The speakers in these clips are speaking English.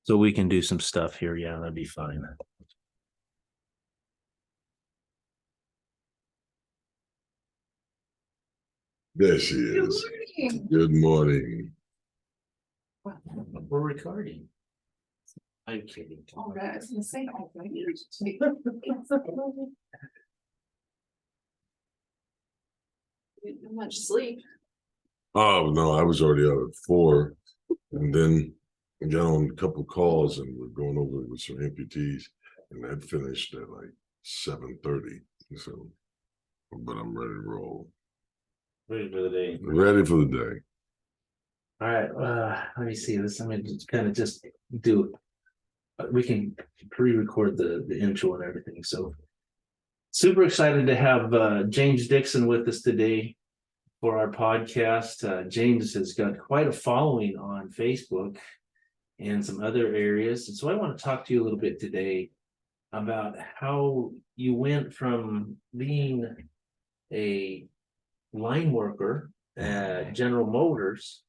so we can do some stuff here. Yeah, that'd be fine. There she is. Good morning. We're recording. I'm kidding. All right, I was gonna say, oh, right here. Didn't get much sleep. Oh no, I was already out at 4, and then I got on a couple calls, and we're going over with some amputees, and that finished at like 7:30. So, but I'm ready to roll. Ready for the day. Ready for the day. All right. Let me see this. I'm gonna just do. We can pre-record the intro and everything. So, super excited to have James Dixon with us today for our podcast. James has got quite a following on Facebook and some other areas, and so I want to talk to you a little bit today about how you went from being a line worker at General Motors.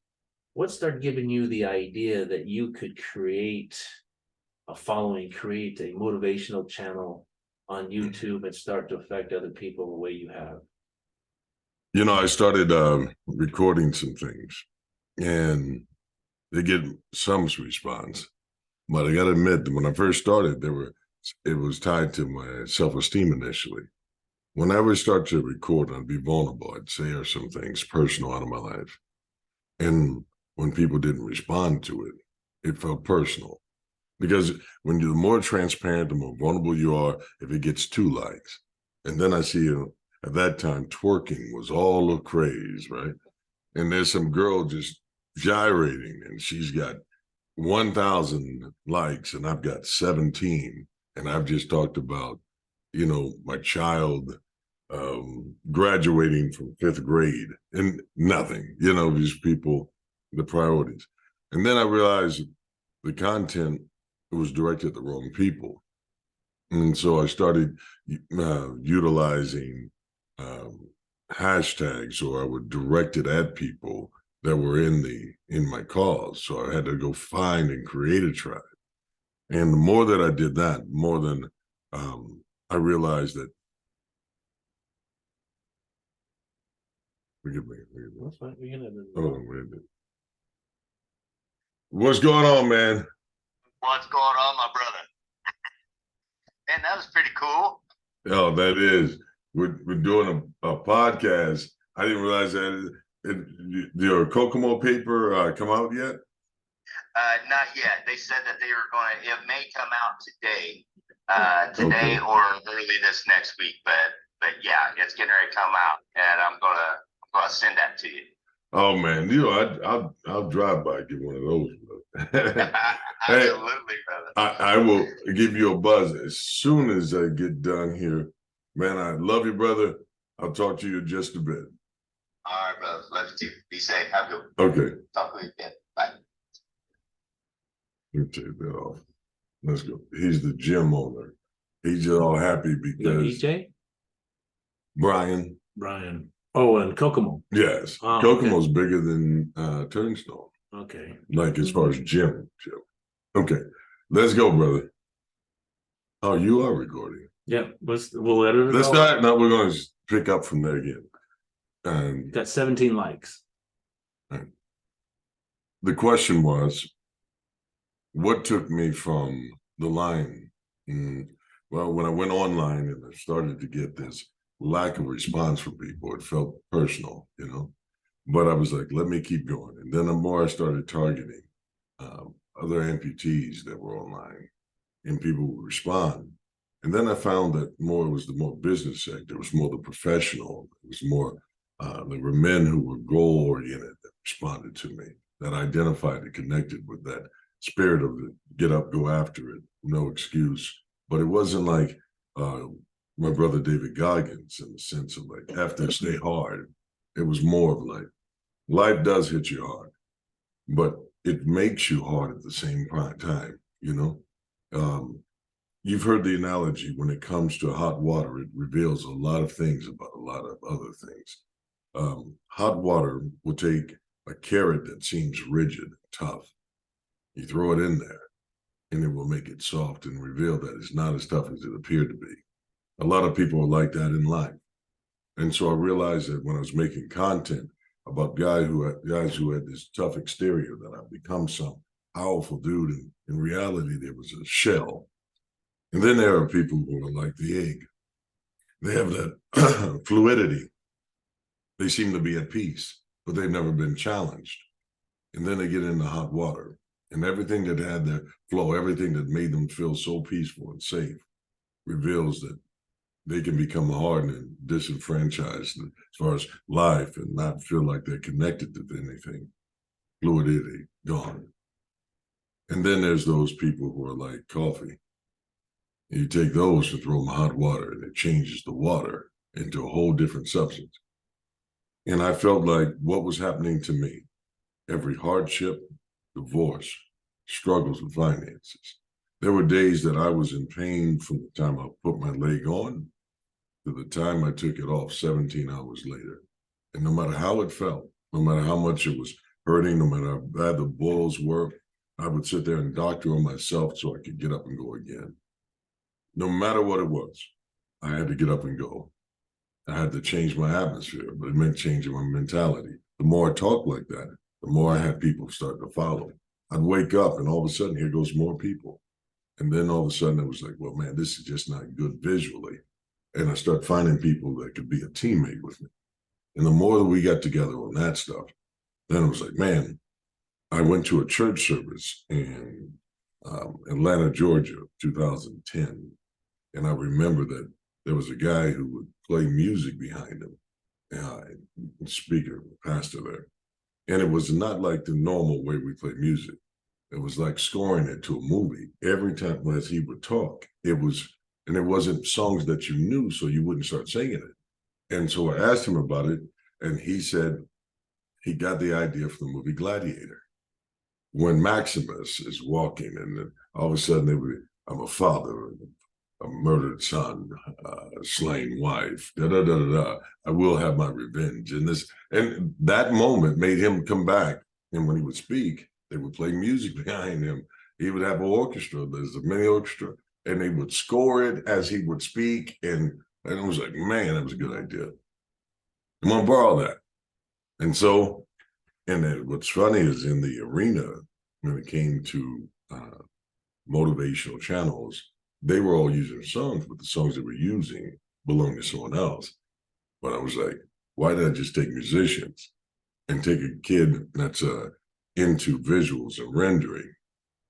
What started giving you the idea that you could create a following, create a motivational channel on YouTube and start to affect other people the way you have? You know, I started recording some things, and they get some response. But I got to admit, when I first started, it was tied to my self-esteem initially. Whenever I start to record and be vulnerable, I'd say some things personal out of my life. And when people didn't respond to it, it felt personal. Because when you're more transparent, the more vulnerable you are, if it gets 2 likes. And then I see at that time, twerking was all the craze, right? And there's some girl just gyrating, and she's got 1,000 likes, and I've got 17. And I've just talked about, my child graduating from 5th grade and nothing, these people, the priorities. And then I realized the content was directed at the wrong people. And so I started utilizing hashtags, or I would direct it at people that were in my cause. So I had to go find and create a tribe. And the more that I did that, more than I realized that. Forgive me. That's fine. We're gonna. Hold on, wait a minute. What's going on, man? What's going on, my brother? Man, that was pretty cool. Oh, that is. We're doing a podcast. I didn't realize that. Your Kokomo paper come out yet? Not yet. They said that they were going to, it may come out today or early this next week, but yeah, it's getting ready to come out, and I'm gonna send that to you. Oh man, I'll drive by and get one of those. Absolutely, brother. I will give you a buzz as soon as I get done here. Man, I love you, brother. I'll talk to you in just a bit. All right, brother. Love you too. Be safe. Have a good one. Okay. Talk to you again. Bye. Let me take that off. Let's go. He's the gym owner. He's just all happy because EJ? Brian. Oh, and Kokomo. Yes. Oh, Kokomo's bigger than Turnstone. Okay. Like as far as gym. Okay. Let's go, brother. Oh, you are recording. Yeah. We'll edit it. Let's start. Now we're going to pick up from there again. Got 17 likes. The question was, what took me from the line? Well, when I went online and I started to get this lack of response from people, it felt personal, but I was like, let me keep going. And then the more I started targeting other amputees that were online, and people would respond. And then I found that it was the more business sector, it was more the professional, it was more, there were men who were goal-oriented that responded to me, that identified and connected with that spirit of the get up, go after it, no excuse. But it wasn't like my brother David Goggins in the sense of like, have to stay hard. It was more of like, life does hit you hard, but it makes you hard at the same time, You've heard the analogy, when it comes to hot water, it reveals a lot of things about a lot of other things. Hot water will take a carrot that seems rigid, tough. You throw it in there, and it will make it soft and reveal that it's not as tough as it appeared to be. A lot of people are like that in life. And so I realized that when I was making content about guys who had this tough exterior, that I've become some powerful dude, and in reality, there was a shell. And then there are people who are like the egg. They have that fluidity. They seem to be at peace, but they've never been challenged. And then they get into hot water, and everything that had their flow, everything that made them feel so peaceful and safe, reveals that they can become hardened and disenfranchised as far as life and not feel like they're connected to anything. Fluidity, gone. And then there's those people who are like coffee. You take those and throw them in hot water, and it changes the water into a whole different substance. And I felt like what was happening to me, every hardship, divorce, struggles with finances. There were days that I was in pain from the time I put my leg on to the time I took it off 17 hours later. And no matter how it felt, no matter how much it was hurting, no matter how bad the boils were, I would sit there and doctor on myself so I could get up and go again. No matter what it was, I had to get up and go. I had to change my atmosphere, but it meant changing my mentality. The more I talked like that, the more I had people start to follow. I'd wake up and all of a sudden, here goes more people. And then all of a sudden it was like, well, man, this is just not good visually. And I started finding people that could be a teammate with me. And the more that we got together on that stuff, then it was like, man, I went to a church service in Atlanta, Georgia, 2010. And I remember that there was a guy who would play music behind him, speaker, pastor there. And it was not like the normal way we play music. It was like scoring it to a movie. Every time as he would talk, it wasn't songs that you knew, so you wouldn't start singing it. And so I asked him about it, and he said he got the idea from the movie Gladiator. When Maximus is walking, and then all of a sudden I'm a father, a murdered son, a slain wife, I will have my revenge. And that moment made him come back. And when he would speak, they would play music behind him. He would have an orchestra. There's a mini orchestra, and they would score it as he would speak. And it was like, man, that was a good idea. I'm gonna borrow that. And so, and then what's funny is in the arena, when it came to motivational channels, they were all using songs, but the songs they were using belonged to someone else. But I was like, why did I just take musicians and take a kid that's into visuals and rendering,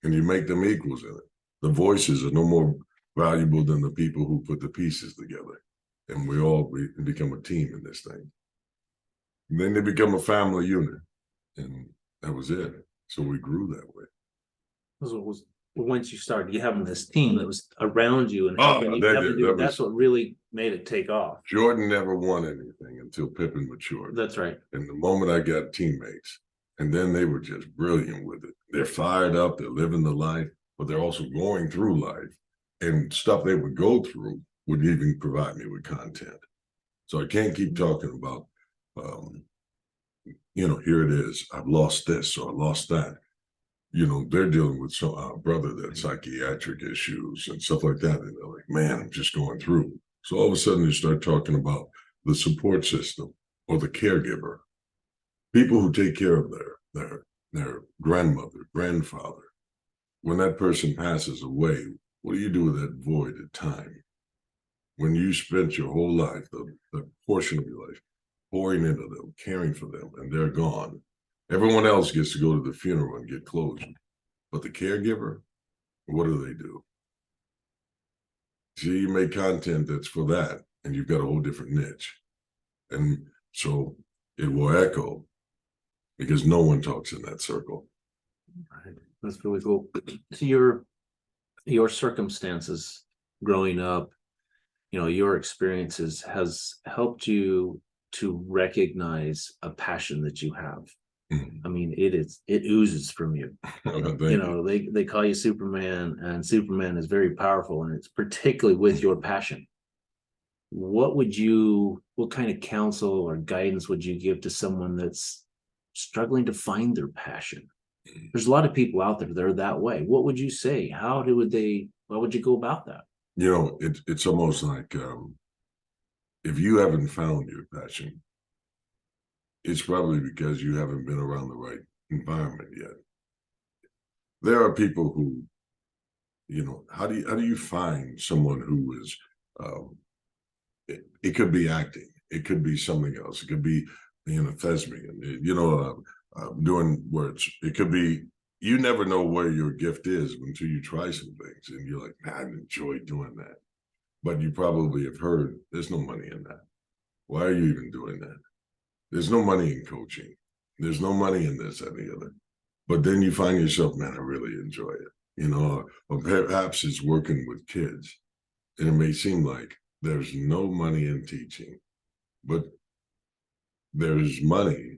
and you make them equals in it? The voices are no more valuable than the people who put the pieces together. And we become a team in this thing. And then they become a family unit. And that was it. So we grew that way. Once you started, you having this team that was around you and helping that's what really made it take off. Jordan never won anything until Pippen matured. That's right. And the moment I got teammates, and then they were just brilliant with it. They're fired up, they're living the life, but they're also going through life. And stuff they would go through would even provide me with content. So I can't keep talking about, here it is, I've lost this or I lost that. They're dealing with a brother that's psychiatric issues and stuff like that. And they're like, man, I'm just going through. So all of a sudden you start talking about the support system or the caregiver, people who take care of their grandmother, grandfather. When that person passes away, what do you do with that void of time? When you spent your whole life, the portion of your life, pouring into them, caring for them, and they're gone. Everyone else gets to go to the funeral and get closure. But the caregiver, what do? See, you make content that's for that, and you've got a whole different niche. And so it will echo because no one talks in that circle. Right. That's really cool. So your circumstances growing up, your experiences has helped you to recognize a passion that you have. I mean, it oozes from you. They call you Superman, and Superman is very powerful, and it's particularly with your passion. What kind of counsel or guidance would you give to someone that's struggling to find their passion? There's a lot of people out there that are that way. What would you say? How would you go about that? You know, it's almost like if you haven't found your passion, it's probably because you haven't been around the right environment yet. There are people who, you know, how do you find someone who is it could be acting, it could be something else, it could be being a thespian, you know, doing words, it could be, you never know where your gift is until you try some things and you're like, man, I enjoy doing that. But you probably have heard there's no money in that. Why are you even doing that? There's no money in coaching. There's no money in this, and the other. But then you find yourself, man, I really enjoy it. You know, or perhaps it's working with kids. And it may seem like there's no money in teaching, but there's money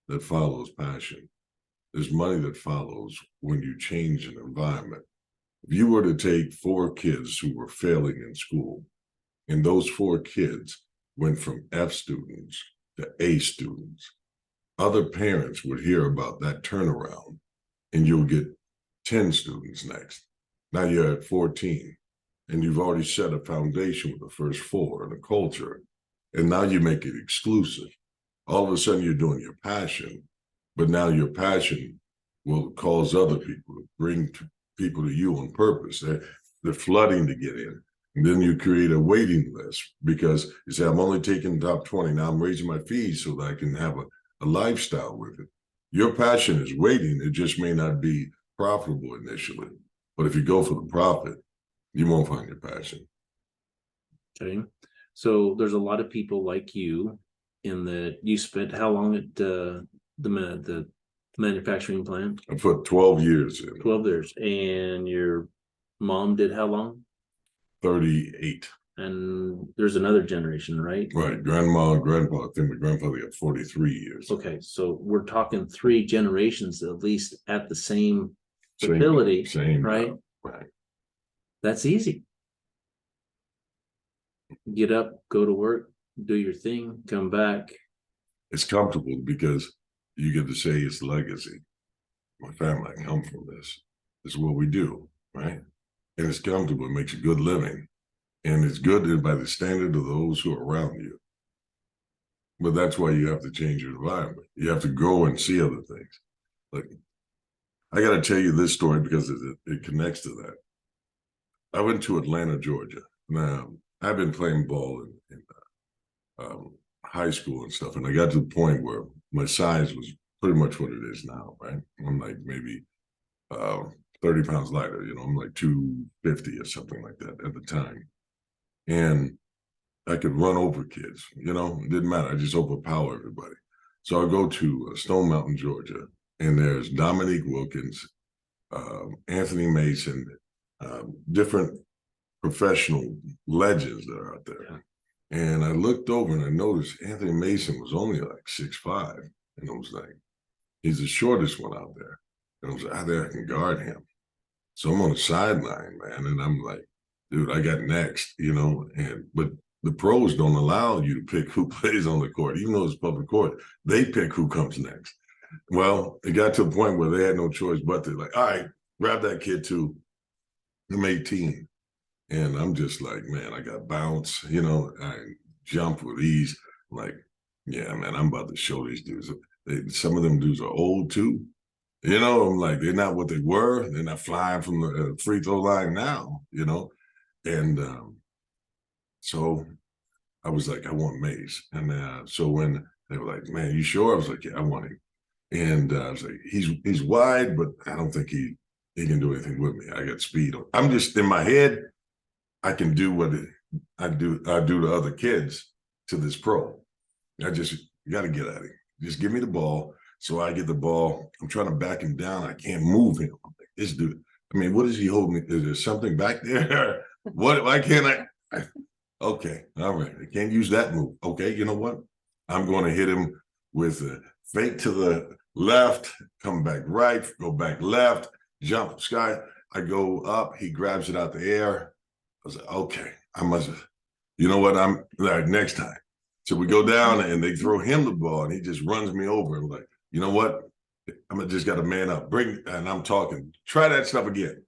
that follows passion. There's money that follows when you change an environment. If you were to take 4 kids who were failing in school, and those 4 kids went from F students to A students, other parents would hear about that turnaround, and you'll get 10 students next. Now you're at 14, and you've already set a foundation with the first 4 and a culture, and now you make it exclusive. All of a sudden you're doing your passion, but now your passion will cause other people to bring people to you on purpose. They're flooding to get in. And then you create a waiting list because you say, I'm only taking top 20. Now I'm raising my fees so that I can have a lifestyle with it. Your passion is waiting. It just may not be profitable initially. But if you go for the profit, you won't find your passion. Okay. So there's a lot of people like you in that you spent how long at the manufacturing plant? I put 12 years in. 12 years. And your mom did how long? 38. And there's another generation, right? Right. Grandma and grandpa, I think my grandfather got 43 years. Okay. So we're talking 3 generations at least at the same facility, same, right? Right. That's easy. Get up, go to work, do your thing, come back. It's comfortable because you get to say it's legacy. My family come from this. This is what we do, right? And it's comfortable. It makes a good living. And it's good by the standard of those who are around you. But that's why you have to change your environment. You have to go and see other things. Like, I got to tell you this story because it connects to that. I went to Atlanta, Georgia. Now, I've been playing ball in high school and stuff, and I got to the point where my size was pretty much what it is now, right? I'm like maybe 30 pounds lighter, you know, I'm like 250 or something like that at the time. And I could run over kids, you know, it didn't matter. I just overpower everybody. So I go to Stone Mountain, Georgia, and there's Dominique Wilkins, Anthony Mason, different professional legends that are out there. Yeah. And I looked over and I noticed Anthony Mason was only like 6'5". And I was like, he's the shortest one out there. And I was like, I can guard him. So I'm on the sideline, man. And I'm like, dude, I got next, you know, but the pros don't allow you to pick who plays on the court, even though it's public court. They pick who comes next. Well, it got to a point where they had no choice but to like, all right, grab that kid too. I'm 18. And I'm just like, man, I got bounce, you know, I jump with ease. Like, yeah, man, I'm about to show these dudes. Some of them dudes are old too. You know, I'm like, they're not what they were. They're not flying from the free throw line now, you know. And so I was like, I want Mace. And so when they were like, man, you sure? I was like, yeah, I want him. And I was like, he's wide, but I don't think he can do anything with me. I got speed. I'm just in my head. I can do what I do to other kids to this pro. I just got to get at him. Just give me the ball. So I get the ball. I'm trying to back him down. I can't move him. I'm like, this dude, I mean, what is he holding? Is there something back there? What? Why can't I? Okay. All right. I can't use that move. Okay. You know what? I'm going to hit him with a fake to the left, come back right, go back left, jump sky. I go up. He grabs it out the air. I was like, okay, I must have, you know what? I'm like, next time. So we go down and they throw him the ball and he just runs me over. I'm like, you know what? I'm just got to man up. And I'm talking. Try that stuff again,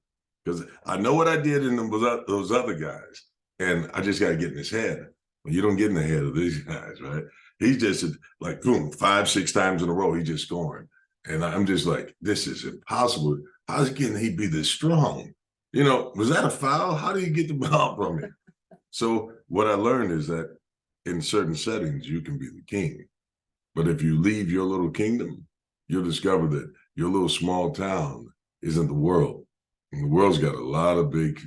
because I know what I did in those other guys, and I just got to get in his head. Well, you don't get in the head of these guys, right? He's just like boom, 5, 6 times in a row. He's just scoring, and I'm just like, this is impossible. How can he be this strong? You know, was that a foul? How do you get the ball from him? So what I learned is that in certain settings, you can be the king. But if you leave your little kingdom, you'll discover that your little small town isn't the world. And the world's got a lot of big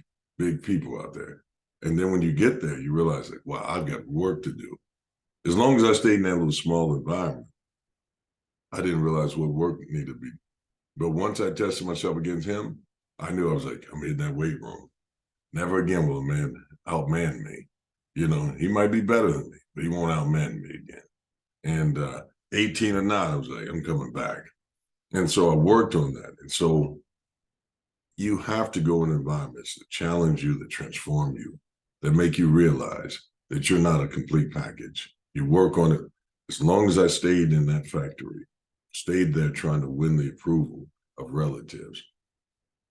people out there. And then when you get there, you realize like, wow, I've got work to do. As long as I stayed in that little small environment, I didn't realize what work needed to be. But once I tested myself against him, I knew I was like, I'm in that weight room. Never again will a man outman me. You know, he might be better than me, but he won't outman me again. And 18 or not, I was like, I'm coming back. And so I worked on that. And so you have to go in environments that challenge you, that transform you, that make you realize that you're not a complete package. You work on it. As long as I stayed in that factory, stayed there trying to win the approval of relatives,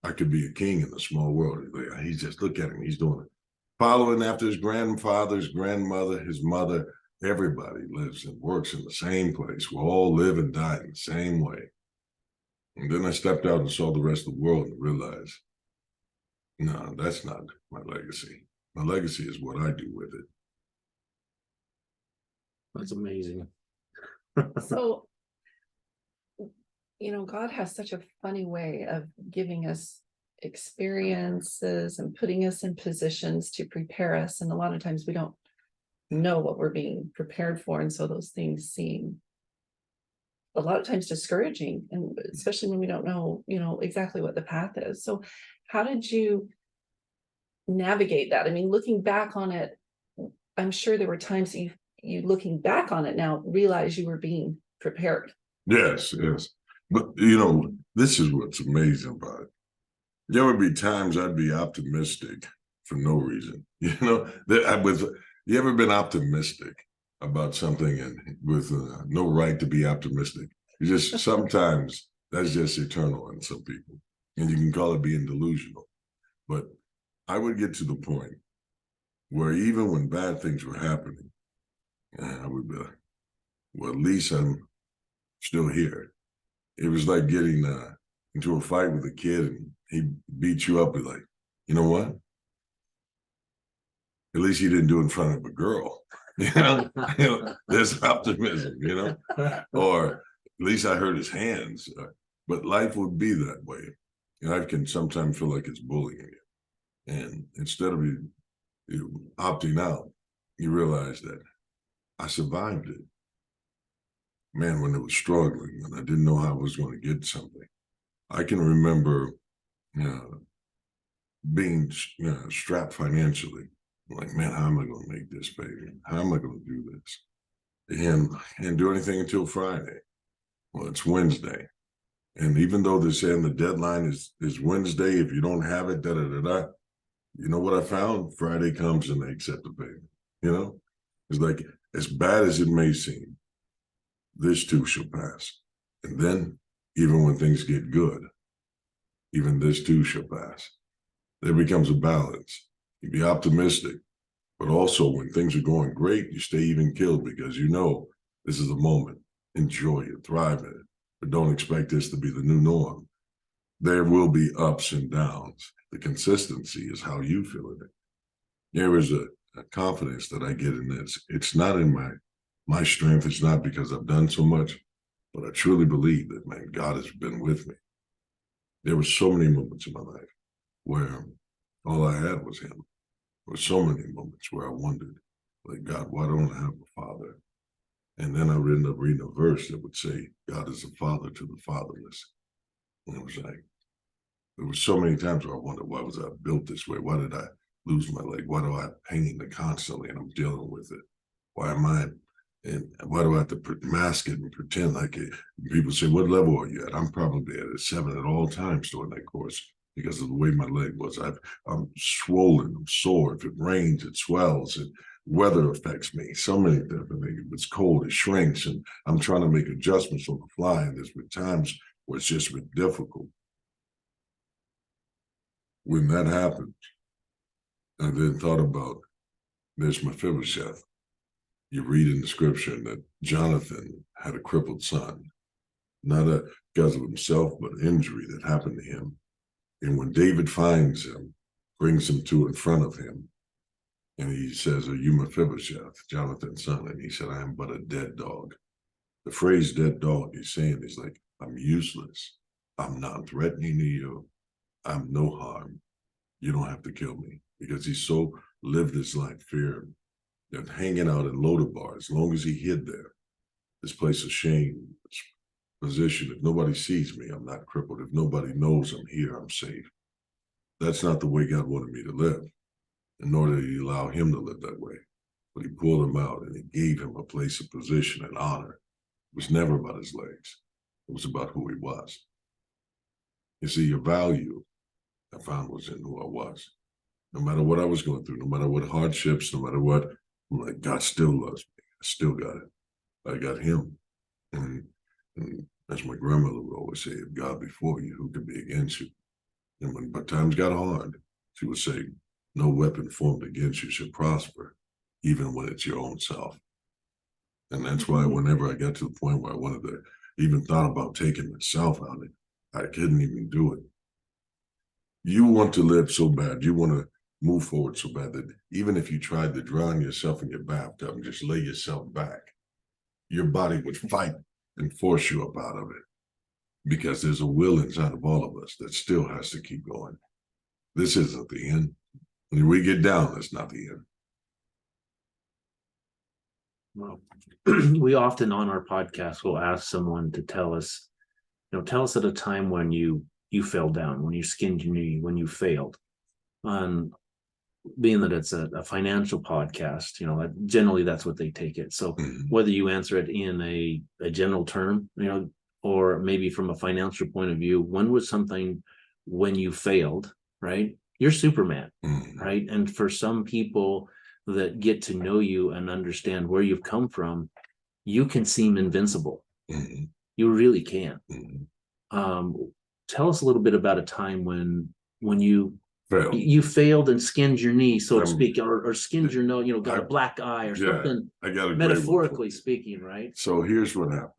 I could be a king in a small world. He's just, look at him, he's doing it. Following after his grandfather, his grandmother, his mother, everybody lives and works in the same place. We all live and die in the same way. And then I stepped out and saw the rest of the world and realized, no, that's not my legacy. My legacy is what I do with it. That's amazing. So, God has such a funny way of giving us experiences and putting us in positions to prepare us. And a lot of times we don't know what we're being prepared for. And so those things seem a lot of times discouraging, and especially when we don't know, exactly what the path is. So how did you navigate that? I mean, looking back on it, I'm sure there were times that you looking back on it now realize you were being prepared. Yes. But, this is what's amazing about it. There would be times I'd be optimistic for no reason. You ever been optimistic about something and with no right to be optimistic? It's just sometimes that's just eternal in some people. And you can call it being delusional. But I would get to the point where even when bad things were happening, I would be like, well, at least I'm still here. It was like getting into a fight with a kid and he beat you up. Be like, you know what? At least he didn't do it in front of a girl. There's optimism, or at least I hurt his hands. But life would be that way. Life can sometimes feel like it's bullying you. And instead of you opting out, you realize that I survived it. Man, when it was struggling, when I didn't know how I was going to get something, I can remember being strapped financially. Like, man, how am I going to make this, baby? How am I going to do this? And do anything until Friday. Well, it's Wednesday. And even though they're saying the deadline is Wednesday, if you don't have it, da-da-da-da, you know what I found? Friday comes and they accept the payment. It's like, as bad as it may seem, this too shall pass. And then, even when things get good, even this too shall pass. There becomes a balance. You be optimistic, but also when things are going great, you stay even killed because this is a moment. Enjoy it, thrive in it, but don't expect this to be the new norm. There will be ups and downs. The consistency is how you feel in it. There is a confidence that I get in this. It's not in my strength. It's not because I've done so much, but I truly believe that, man, God has been with me. There were so many moments in my life where all I had was him. There were so many moments where I wondered, like, God, why don't I have a father? And then I would end up reading a verse that would say, God is a father to the fatherless. And it was like, there were so many times where I wondered, why was I built this way? Why did I lose my leg? Why do I have pain constantly and I'm dealing with it? Why do I have to mask it and pretend like it? People say, what level are you at? I'm probably at a 7 at all times during that course because of the way my leg was. I'm swollen, I'm sore. If it rains, it swells. And weather affects me. So many different things. If it's cold, it shrinks. And I'm trying to make adjustments on the fly. And there's been times or it's just been difficult. When that happened, I then thought about, there's Mephibosheth. You read in the scripture that Jonathan had a crippled son, not because of himself, but an injury that happened to him. And when David finds him, brings him to in front of him, and he says, "Are you Mephibosheth, Jonathan's son?" And he said, "I am but a dead dog." The phrase dead dog he's saying is like, I'm useless. I'm not threatening to you. I'm no harm. You don't have to kill me. Because he so lived his life fearing that hanging out in Lodabar, as long as he hid there, this place of shame, this position, if nobody sees me, I'm not crippled. If nobody knows I'm here, I'm safe. That's not the way God wanted me to live. And nor did he allow him to live that way. But he pulled him out and he gave him a place of position and honor. It was never about his legs. It was about who he was. You see, your value, I found, was in who I was. No matter what I was going through, no matter what hardships, no matter what, I'm like, God still loves me. I still got it. I got him. And as my grandmother would always say, if God before you, who can be against you? And when times got hard, she would say, no weapon formed against you should prosper, even when it's your own self. And that's why whenever I got to the point where I wanted to, even thought about taking myself out, I couldn't even do it. You want to live so bad, you want to move forward so bad that even if you tried to drown yourself in your bathtub and just lay yourself back, your body would fight and force you up out of it. Because there's a will inside of all of us that still has to keep going. This isn't the end. When we get down, that's not the end. Well, we often on our podcast will ask someone to tell us at a time when you fell down, when you skinned your knee, when you failed. Being that it's a financial podcast, generally that's what they take it. So whether you answer it in a general term, or maybe from a financial point of view, when was something when you failed, right? You're Superman, right? And for some people that get to know you and understand where you've come from, you can seem invincible. You really can. Tell us a little bit about a time when you failed and skinned your knee, so to speak, or skinned your nose, got a black eye or something. I got a metaphorically speaking, right? So here's what happened.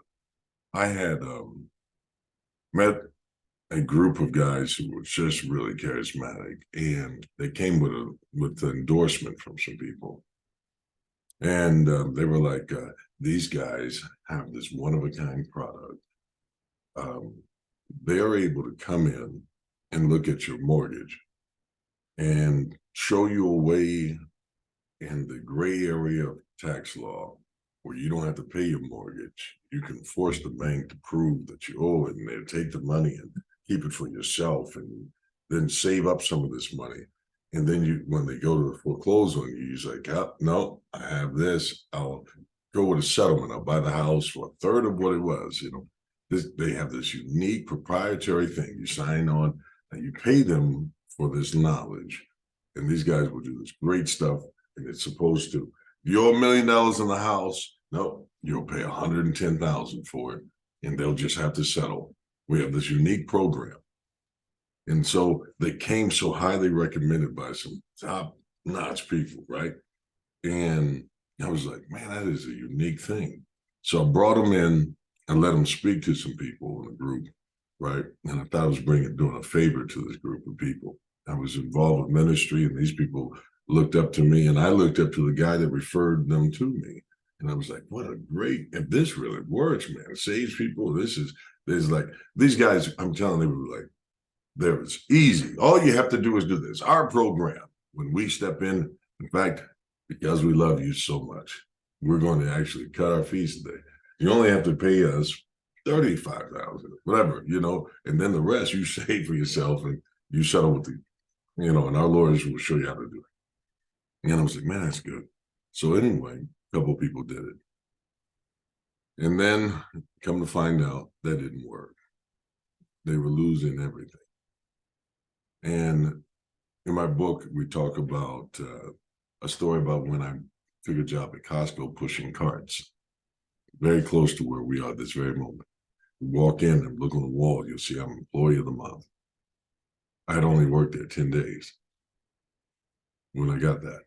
I had met a group of guys who were just really charismatic, and they came with an endorsement from some people. And they were like, these guys have this one-of-a-kind product. They're able to come in and look at your mortgage and show you a way in the gray area of tax law where you don't have to pay your mortgage. You can force the bank to prove that you owe it, and they'll take the money and keep it for yourself and then save up some of this money. And then when they go to foreclose on you, you're like, oh, no, I have this. I'll go with a settlement. I'll buy the house for a third of what it was. They have this unique proprietary thing. You sign on and you pay them for this knowledge. And these guys will do this great stuff. And it's supposed to, you owe $1 million in the house. No, you'll pay $110,000 for it. And they'll just have to settle. We have this unique program. And so they came so highly recommended by some top-notch people, right? And I was like, man, that is a unique thing. So I brought them in and let them speak to some people in the group, right? And I thought I was doing a favor to this group of people. I was involved with ministry, and these people looked up to me, and I looked up to the guy that referred them to me. And I was like, what a great, if this really works, man, it saves people. There's like, these guys, I'm telling you, were like, there, it's easy. All you have to do is do this. Our program, when we step in fact, because we love you so much, we're going to actually cut our fees today. You only have to pay us $35,000, whatever, and then the rest you save for yourself and you settle with and our lawyers will show you how to do it. And I was like, man, that's good. So anyway, a couple of people did it. And then come to find out that didn't work. They were losing everything. And in my book, we talk about a story about when I took a job at Costco pushing carts, very close to where we are this very moment. Walk in and look on the wall, you'll see I'm Employee of the Month. I had only worked there 10 days when I got that.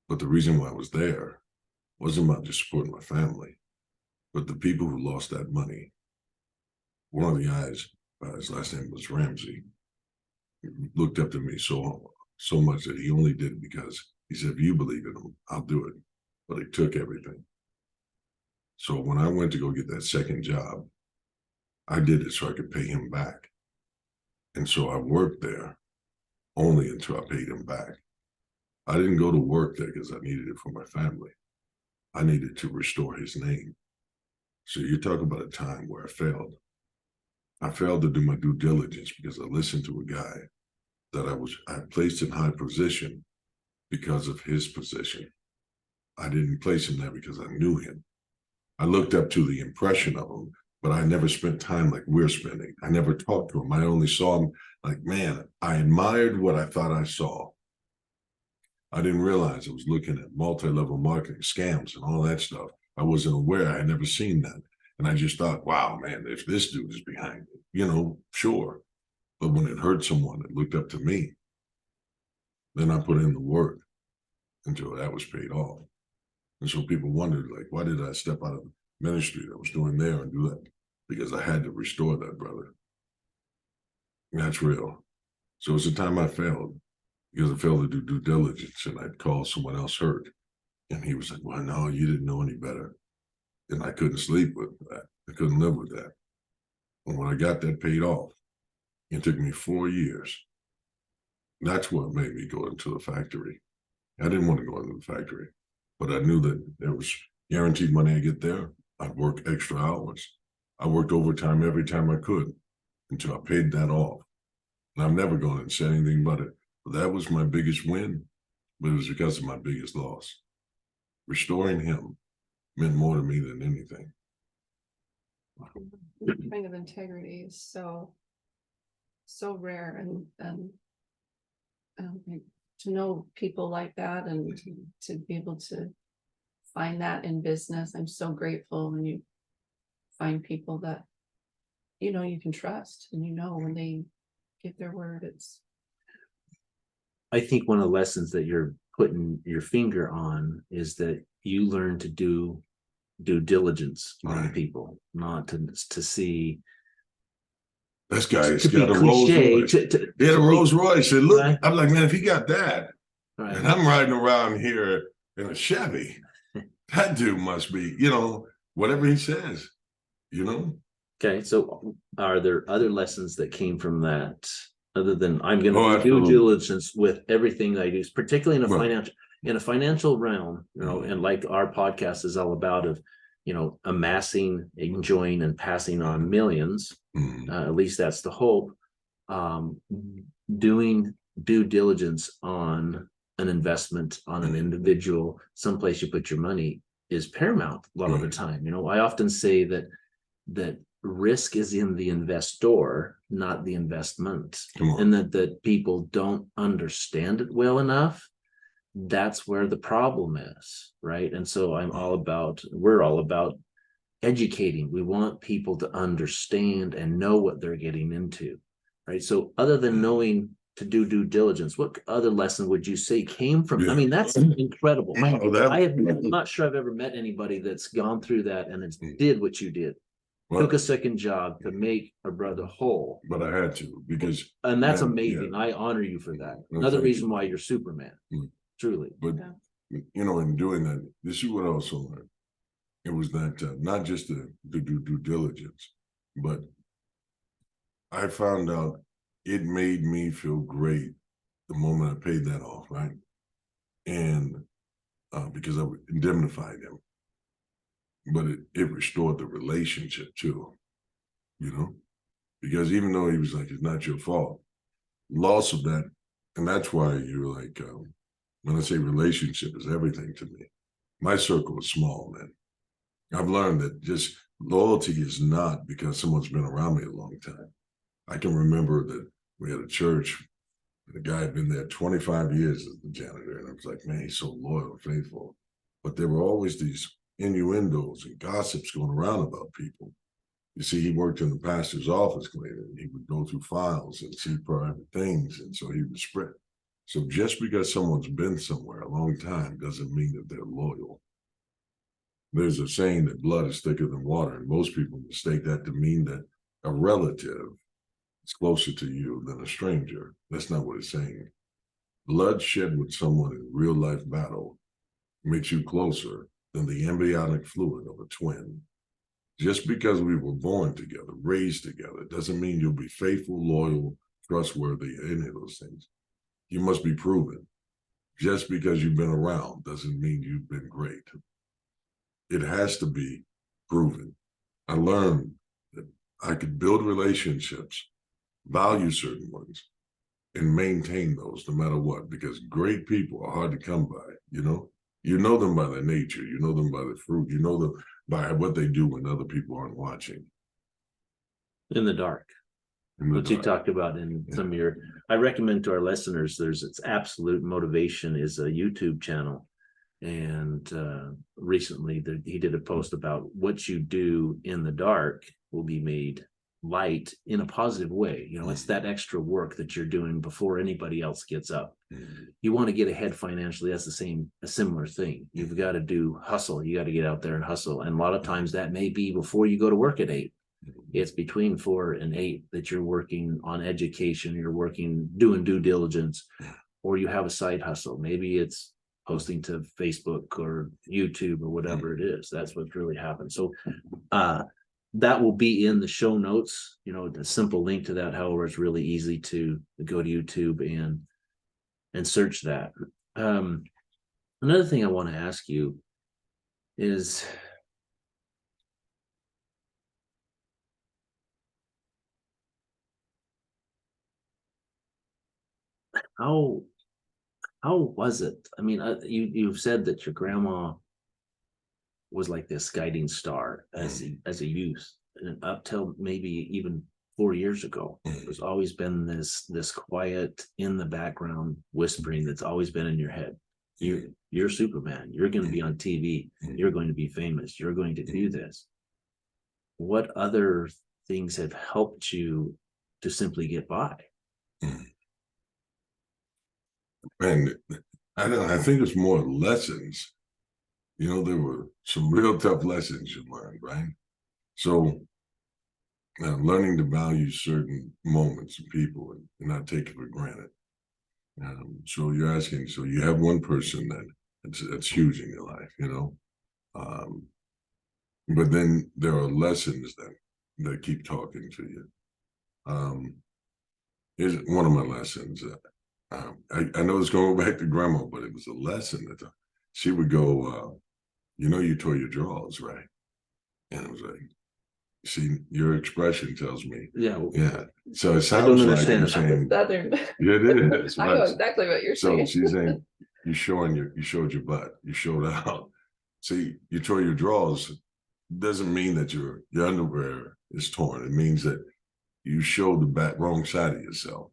But the reason why I was there wasn't about just supporting my family, but the people who lost that money. One of the guys, his last name was Ramsey, looked up to me so much that he only did it because he said, if you believe in him, I'll do it. But he took everything. So when I went to go get that second job, I did it so I could pay him back. And so I worked there only until I paid him back. I didn't go to work there because I needed it for my family. I needed to restore his name. So you talk about a time where I failed. I failed to do my due diligence because I listened to a guy that I placed in high position because of his position. I didn't place him there because I knew him. I looked up to the impression of him, but I never spent time like we're spending. I never talked to him. I only saw him like, man, I admired what I thought I saw. I didn't realize I was looking at multi-level marketing scams and all that stuff. I wasn't aware. I had never seen that. And I just thought, wow, man, if this dude is behind it, sure. But when it hurt someone that looked up to me, then I put in the work until that was paid off. And so people wondered, like, why did I step out of the ministry that I was doing there and do that? Because I had to restore that, brother. And that's real. So it's a time I failed because I failed to do due diligence, and I'd call someone else hurt. And he was like, well, no, you didn't know any better. And I couldn't sleep with that. I couldn't live with that. And when I got that paid off, it took me 4 years. That's what made me go into the factory. I didn't want to go into the factory, but I knew that there was guaranteed money I get there. I'd work extra hours. I worked overtime every time I could until I paid that off. And I'm never going to say anything about it. But that was my biggest win, but it was because of my biggest loss. Restoring him meant more to me than anything. That kind of integrity is so rare, and to know people like that and to be able to find that in business. I'm so grateful when you find people that you can trust, and when they give their word. I think one of the lessons that you're putting your finger on is that you learn to do due diligence on Right. people, not to see. This guy's To be got a Rolls cliche, Royce. He had a Rolls Royce. And look, Right. I'm like, man, if he got that, Right. and I'm riding around here in a Chevy, that dude must be, whatever he says, Okay, so are there other lessons that came from that other than I'm going to do absolutely. due diligence with everything I do, particularly in a Right. financial realm, and like our podcast is all about of, amassing, enjoying, and passing on millions. At least that's the hope. Doing due diligence on an investment, on an individual, someplace you put your money is paramount a lot of the time. I often say that risk is in the investor, not the investment, and that people don't understand it well enough. That's where the problem is, right? And so we're all about educating. We want people to understand and know what they're getting into, right? So other than knowing to do due diligence, what other lesson would you say came from? I mean, that's incredible. I'm not sure I've ever met anybody that's gone through that and did what you did. Took a second job to make a brother whole. But I had to, because that's amazing. I honor you for that. Another reason why you're Superman. Truly. But in doing that, this is what I also learned. It was that not just to do due diligence, but I found out it made me feel great the moment I paid that off, right? And because I indemnified him. But it restored the relationship too, because even though he was like, it's not your fault, loss of that. And that's why you're like, when I say relationship is everything to me, my circle is small, man. I've learned that just loyalty is not because someone's been around me a long time. I can remember that we had a church, and the guy had been there 25 years as the janitor. And I was like, man, he's so loyal and faithful. But there were always these innuendos and gossips going around about people. You see, he worked in the pastor's office cleaning. He would go through files and see private things, and so he would spread. So just because someone's been somewhere a long time doesn't mean that they're loyal. There's a saying that blood is thicker than water, and most people mistake that to mean that a relative is closer to you than a stranger. That's not what it's saying. Blood shed with someone in real life battle makes you closer than the embryonic fluid of a twin. Just because we were born together, raised together, doesn't mean you'll be faithful, loyal, trustworthy, any of those things. You must be proven. Just because you've been around doesn't mean you've been great. It has to be proven. I learned that I could build relationships, value certain ones, and maintain those no matter what, because great people are hard to come by, you know? You know them by their nature, you know them by their fruit, you know them by what they do when other people aren't watching. In the dark. What you talked about in some of your, I recommend to our listeners, it's Absolute Motivation is a YouTube channel. And recently he did a post about what you do in the dark will be made light in a positive way. You know, it's that extra work that you're doing before anybody else gets up. You want to get ahead financially. That's a similar thing. You've got to do hustle. You got to get out there and hustle. And a lot of times that may be before you go to work at 8. It's between 4 and 8 that you're working on education, you're working, doing due diligence, or you have a side hustle. Maybe it's posting to Facebook or YouTube or whatever it is. That's what's really happened. So that will be in the show notes, you know, the simple link to that. However, it's really easy to go to YouTube and search that. Another thing I want to ask you is, how was it? I mean, you've said that your grandma was like this guiding star as a youth, and up till maybe even 4 years ago, there's always been this quiet in the background whispering that's always been in your head. You're Superman. You're going to be on TV. You're going to be famous. You're going to do this. What other things have helped you to simply get by? And I think it's more lessons. You know, there were some real tough lessons you learned, right? So learning to value certain moments and people and not take it for granted. So you're asking, so you have one person that's huge in your life, you know? But then there are lessons that keep talking to you. Here's one of my lessons. I know it's going back to grandma, but it was a lesson that she would go, you know, you tore your drawers, right? And I was like, see, your expression tells me. Yeah. So it sounds like you're saying, Southern. Yeah, it is. I know exactly what you're saying. So she's saying, you showed your butt, you showed out. See, you tore your drawers doesn't mean that your underwear is torn. It means that you showed the wrong side of yourself.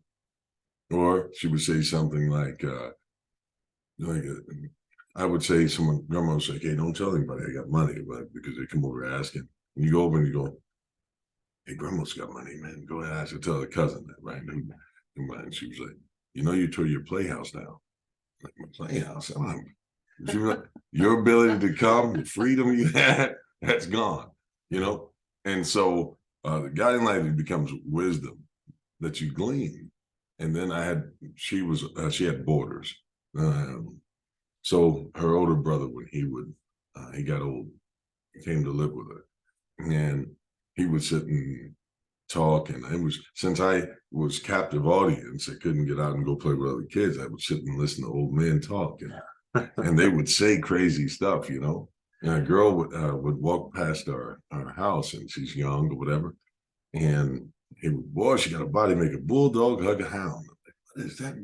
Or she would say something like I would say, grandma would say, hey, don't tell anybody I got money, but because they come over asking. And you go over and you go, hey, grandma's got money, man. Go ahead and ask her, tell her cousin that, right? And she was like, you know, you tore your playhouse down. Like, my playhouse? Your ability to come, the freedom you had, that's gone, you know? And so the guiding light becomes wisdom that you glean. And then she had borders. So her older brother, when he got old, he came to live with her. And he would sit and talk. And since I was captive audience, I couldn't get out and go play with other kids. I would sit and listen to old men talk. And they would say crazy stuff, you know. And a girl would walk past our house, and she's young or whatever. And he would, boy, she got a body, make a bulldog hug a hound. What does that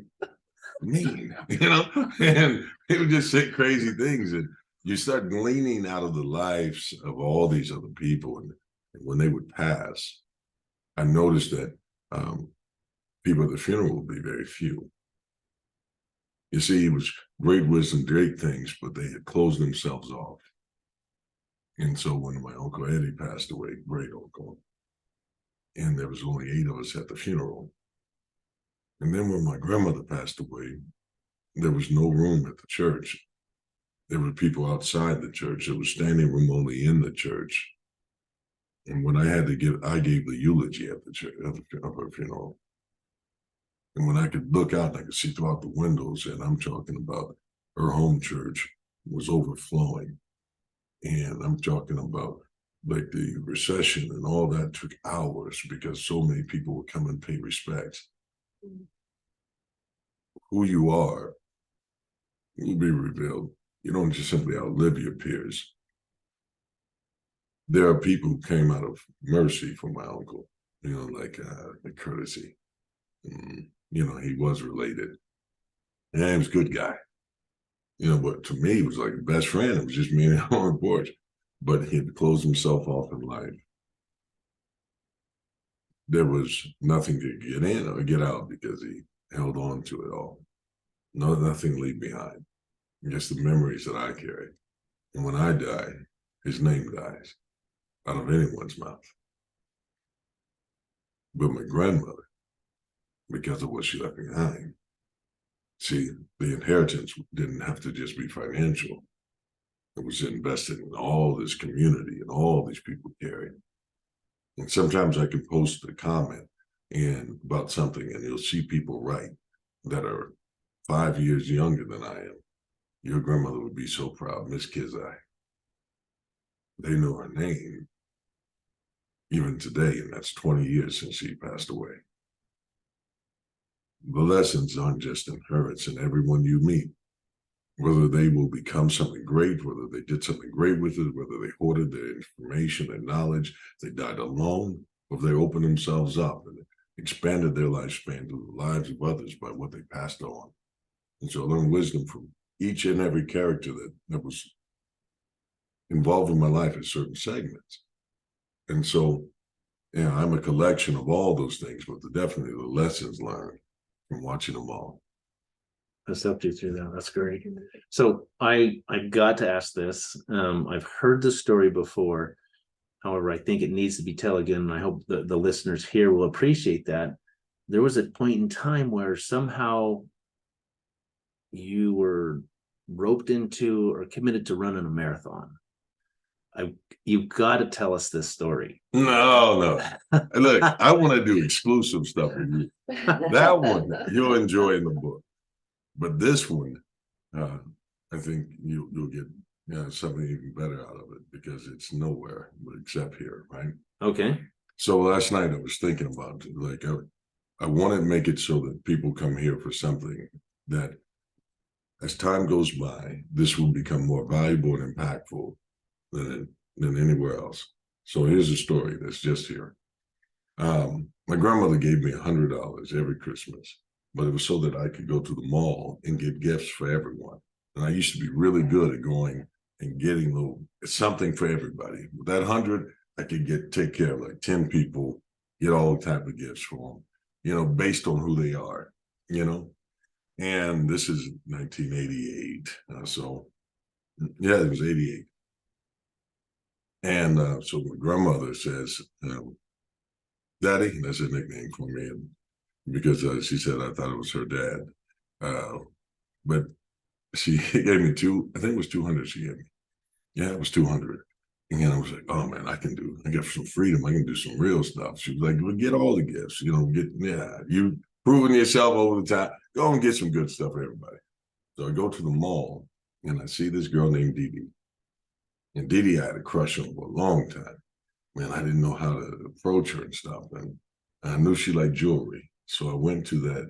mean? You know? And he would just say crazy things. And you start gleaning out of the lives of all these other people. And when they would pass, I noticed that people at the funeral would be very few. You see, it was great wisdom, great things, but they had closed themselves off. And so when my Uncle Eddie passed away, great uncle, and there was only 8 of us at the funeral. And then when my grandmother passed away, there was no room at the church. There were people outside the church. There was standing room only in the church. And when I had to give, I gave the eulogy at the church, of her funeral. And when I could look out, I could see throughout the windows, and I'm talking about her home church was overflowing. And I'm talking about like the recession and all that took hours because so many people would come and pay respects. Who you are will be revealed. You don't just simply outlive your peers. There are people who came out of mercy for my uncle, like the courtesy. He was related. And he was a good guy. But to me, he was like a best friend. It was just me and him on the porch. But he had closed himself off in life. There was nothing to get in or get out because he held on to it all. Nothing to leave behind. Just the memories that I carry. And when I die, his name dies out of anyone's mouth. But my grandmother, because of what she left behind, see, the inheritance didn't have to just be financial. It was invested in all this community and all these people carry. And sometimes I can post a comment about something and you'll see people write that are 5 years younger than I am. Your grandmother would be so proud, Miss Kizai. They know her name even today, and that's 20 years since she passed away. The lessons aren't just in her, it's in everyone you meet. Whether they will become something great, whether they did something great with it, whether they hoarded their information and knowledge, they died alone, or if they opened themselves up and expanded their lifespan to the lives of others by what they passed on. And so I learned wisdom from each and every character that was involved in my life in certain segments. And so, I'm a collection of all those things, but definitely the lessons learned from watching them all. That's helped you through that. That's great. So I got to ask this. I've heard the story before. However, I think it needs to be told again, and I hope the listeners here will appreciate that. There was a point in time where somehow you were roped into or committed to running a marathon. You've got to tell us this story. No. Look, I want to do exclusive stuff with you. That one you'll enjoy in the book. But this one, I think you'll get something even better out of it because it's nowhere except here, right? Okay. So last night I was thinking about it. Like I want to make it so that people come here for something that as time goes by, this will become more valuable and impactful than anywhere else. So here's a story that's just here. My grandmother gave me $100 every Christmas, but it was so that I could go to the mall and get gifts for everyone. And I used to be really good at going and getting something for everybody. With that 100, I could take care of like 10 people, get all type of gifts for them, based on who they are, And this is 1988. So yeah, it was 88. And so my grandmother says, Daddy, that's her nickname for me, because she said I thought it was her dad. But she gave me I think it was 200 she gave me. Yeah, it was 200. And I was like, oh man, I got some freedom. I can do some real stuff. She was like, well, get all the gifts, you proving yourself over the time, go and get some good stuff for everybody. So I go to the mall and I see this girl named Dee Dee. And Dee Dee, I had a crush on for a long time. Man, I didn't know how to approach her and stuff. And I knew she liked jewelry. So I went to that,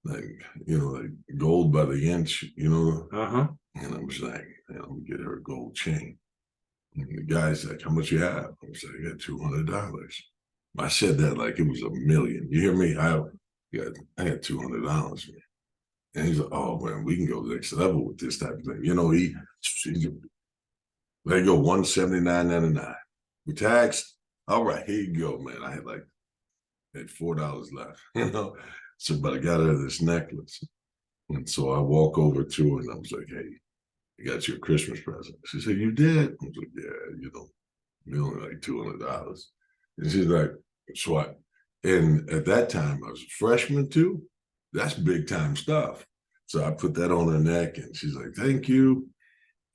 like gold by the inch, Uh-huh. And I was like, I'm gonna get her a gold chain. And the guy's like, how much you have? I was like, I got $200. I said that like it was $1 million. You hear me? I had $200. And he's like, oh man, we can go next level with this type of thing. They go $179.99. We taxed. All right, here you go, man. I had $4 left, So, but I got her this necklace. And so I walk over to her and I was like, hey, I got you a Christmas present. She said, you did? I was like, yeah, you only like $200. And she's like, So and at that time I was a freshman too. That's big time stuff. So I put that on her neck, and she's like, "Thank you."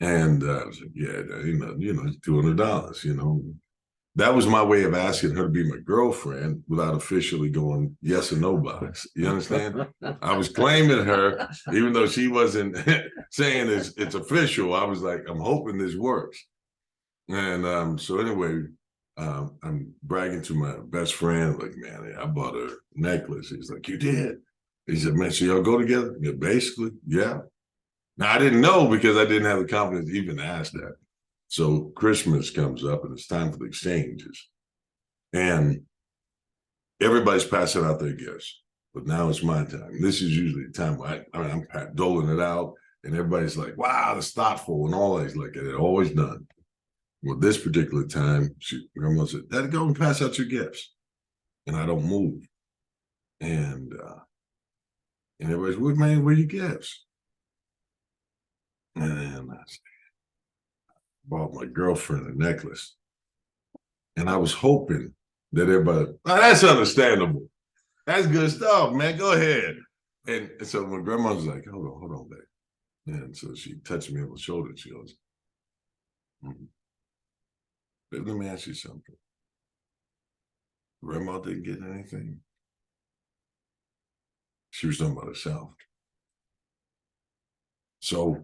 And I was like, "Yeah, $200, you know." That was my way of asking her to be my girlfriend without officially going yes or no box. You understand? I was claiming her, even though she wasn't saying it's official. I was like, I'm hoping this works. And so anyway, I'm bragging to my best friend, like, man, I bought her necklace. He's like, you did? He said, man, so y'all go together? Yeah, basically, yeah. Now I didn't know because I didn't have the confidence to even ask that. So Christmas comes up and it's time for the exchanges. And everybody's passing out their gifts. But now it's my time. This is usually the time where I'm doling it out, and everybody's like, wow, that's thoughtful, and all that. Like it always done. Well, this particular time, grandma said, Daddy, go and pass out your gifts. And I don't move. And everybody's, well, man, where are your gifts? And I bought my girlfriend a necklace. And I was hoping that everybody, oh, that's understandable. That's good stuff, man. Go ahead. And so my grandma was like, hold on, babe. And so she touched me on the shoulder. She goes, let me ask you something. Grandma didn't get anything. She was talking about herself. So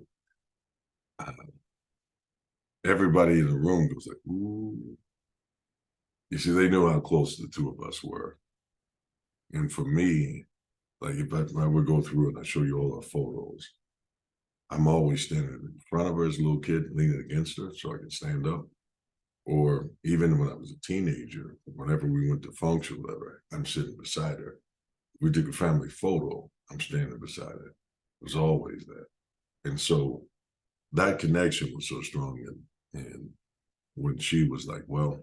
everybody in the room was like, ooh. You see, they knew how close the two of us were. And for me, like if I would go through and I show you all our photos, I'm always standing in front of her as a little kid, leaning against her so I could stand up. Or even when I was a teenager, whenever we went to function, whatever, I'm sitting beside her. We took a family photo, I'm standing beside her. It was always that. And so that connection was so strong. And when she was like, well,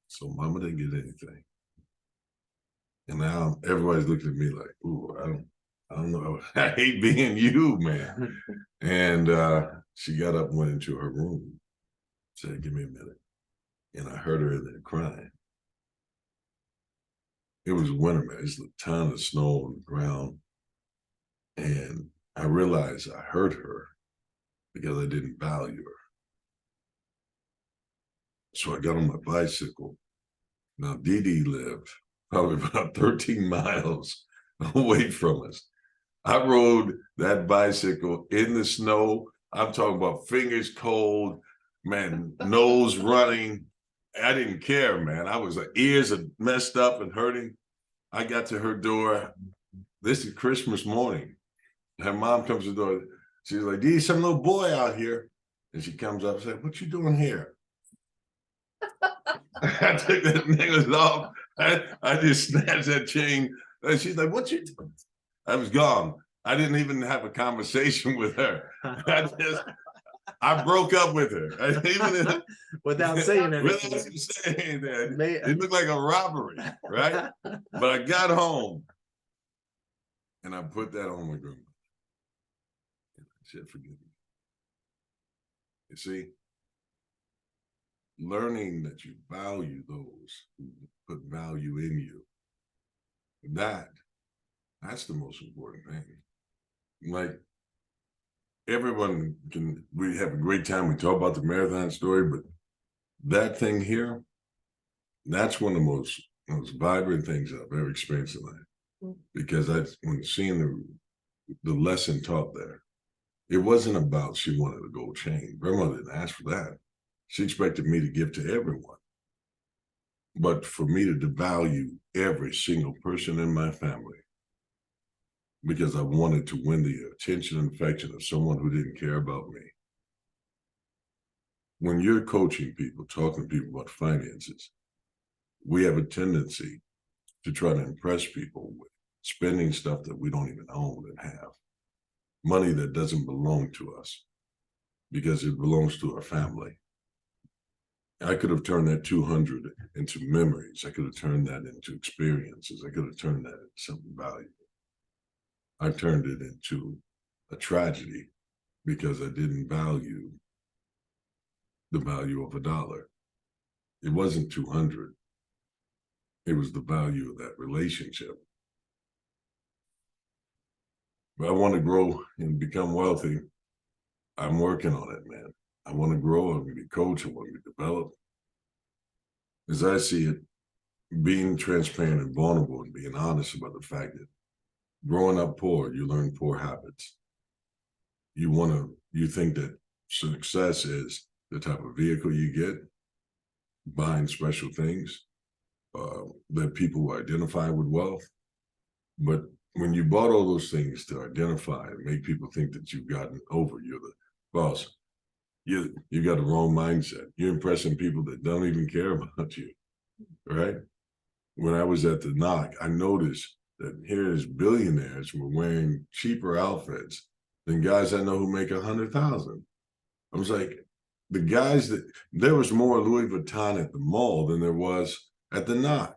so mama didn't get anything. And now everybody's looking at me like, ooh, I don't know. I hate being you, man. And she got up and went into her room, said, give me a minute. And I heard her in there crying. It was winter, man. There's a ton of snow on the ground. And I realized I hurt her because I didn't value her. So I got on my bicycle. Now, Dee Dee lived probably about 13 miles away from us. I rode that bicycle in the snow. I'm talking about fingers cold, man, nose running. I didn't care, man. I was like, ears are messed up and hurting. I got to her door. This is Christmas morning. Her mom comes to the door. She's like, Dee, some little boy out here. And she comes up and said, what you doing here? I took that necklace off. I just snatched that chain. And she's like, what you doing? I was gone. I didn't even have a conversation with her. I broke up with her. Even without saying anything. Without saying that. It looked like a robbery, right? But I got home and I put that on my grandma. She said, forgive me. You see, learning that you value those who put value in you, that's the most important thing. Like, everyone we have a great time. We talk about the marathon story, but that thing here, that's one of the most vibrant things I've ever experienced in life. Because when seeing the lesson taught there, it wasn't about she wanted a gold chain. Grandma didn't ask for that. She expected me to give to everyone. But for me to devalue every single person in my family, because I wanted to win the attention and affection of someone who didn't care about me. When you're coaching people, talking to people about finances, we have a tendency to try to impress people with spending stuff that we don't even own and have. Money that doesn't belong to us because it belongs to our family. I could have turned that 200 into memories. I could have turned that into experiences. I could have turned that into something valuable. I turned it into a tragedy because I didn't value the value of $1. It wasn't 200. It was the value of that relationship. But I want to grow and become wealthy. I'm working on it, man. I want to grow. I want to be coach. I want to be developed. As I see it, being transparent and vulnerable and being honest about the fact that growing up poor, you learn poor habits. You think that success is the type of vehicle you get, buying special things, that people will identify with wealth. But when you bought all those things to identify and make people think that you've gotten over, you're the boss, you got the wrong mindset. You're impressing people that don't even care about you, right? When I was at the Knock, I noticed that here's billionaires were wearing cheaper outfits than guys I know who make 100,000. I was like, the guys that there was more Louis Vuitton at the mall than there was at the Knock.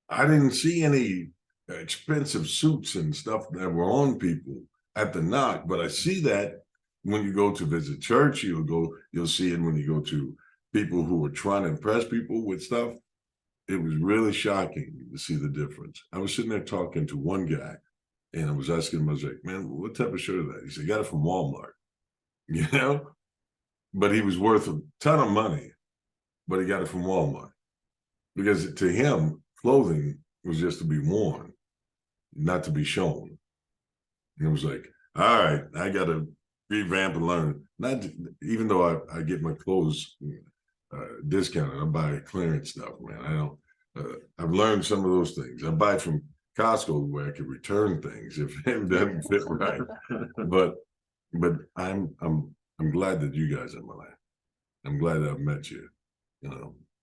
I didn't see any expensive suits and stuff that were on people at the Knock, but I see that when you go to visit church, you'll see it when you go to people who are trying to impress people with stuff. It was really shocking to see the difference. I was sitting there talking to one guy, and I was asking him, I was like, man, what type of shirt is that? He said, I got it from Walmart, you know? But he was worth a ton of money, but he got it from Walmart. Because to him, clothing was just to be worn, not to be shown. And it was like, all right, I got to revamp and learn. Not even though I get my clothes discounted, I buy clearance stuff, man. I don't. I've learned some of those things. I buy from Costco where I can return things if it doesn't fit right. But I'm glad that you guys are in my life. I'm glad that I've met you.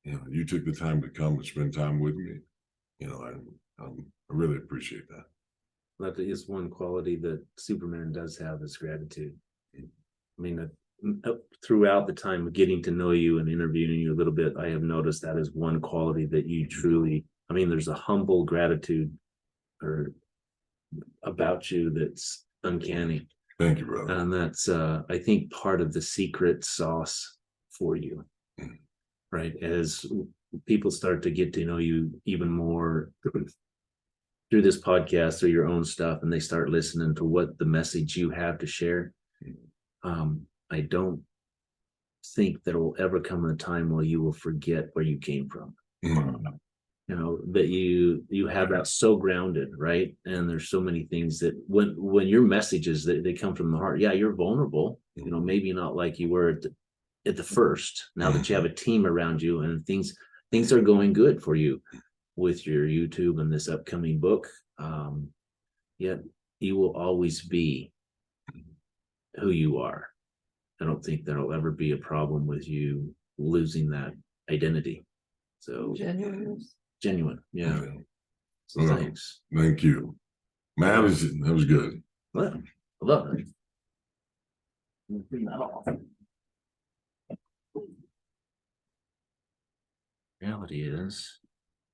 You took the time to come and spend time with me. I really appreciate that. That is one quality that Superman does have is gratitude. I mean, throughout the time of getting to know you and interviewing you a little bit, I have noticed that is one quality that you truly, I mean, there's a humble gratitude about you that's uncanny. Thank you, brother. And that's, I think, part of the secret sauce for you, right? As people start to get to know you even more through this podcast, through your own stuff, and they start listening to what the message you have to share. I don't think there will ever come a time where you will forget where you came from. That you have that so grounded, right? And there's so many things that when your messages that they come from the heart, yeah, you're vulnerable, maybe not like you were at the first, now that you have a team around you and things are going good for you with your YouTube and this upcoming book. Yet you will always be who you are. I don't think there'll ever be a problem with you losing that identity. So genuine, yeah. So thanks. Thank you. Man, that was good. Well, I love it. Reality is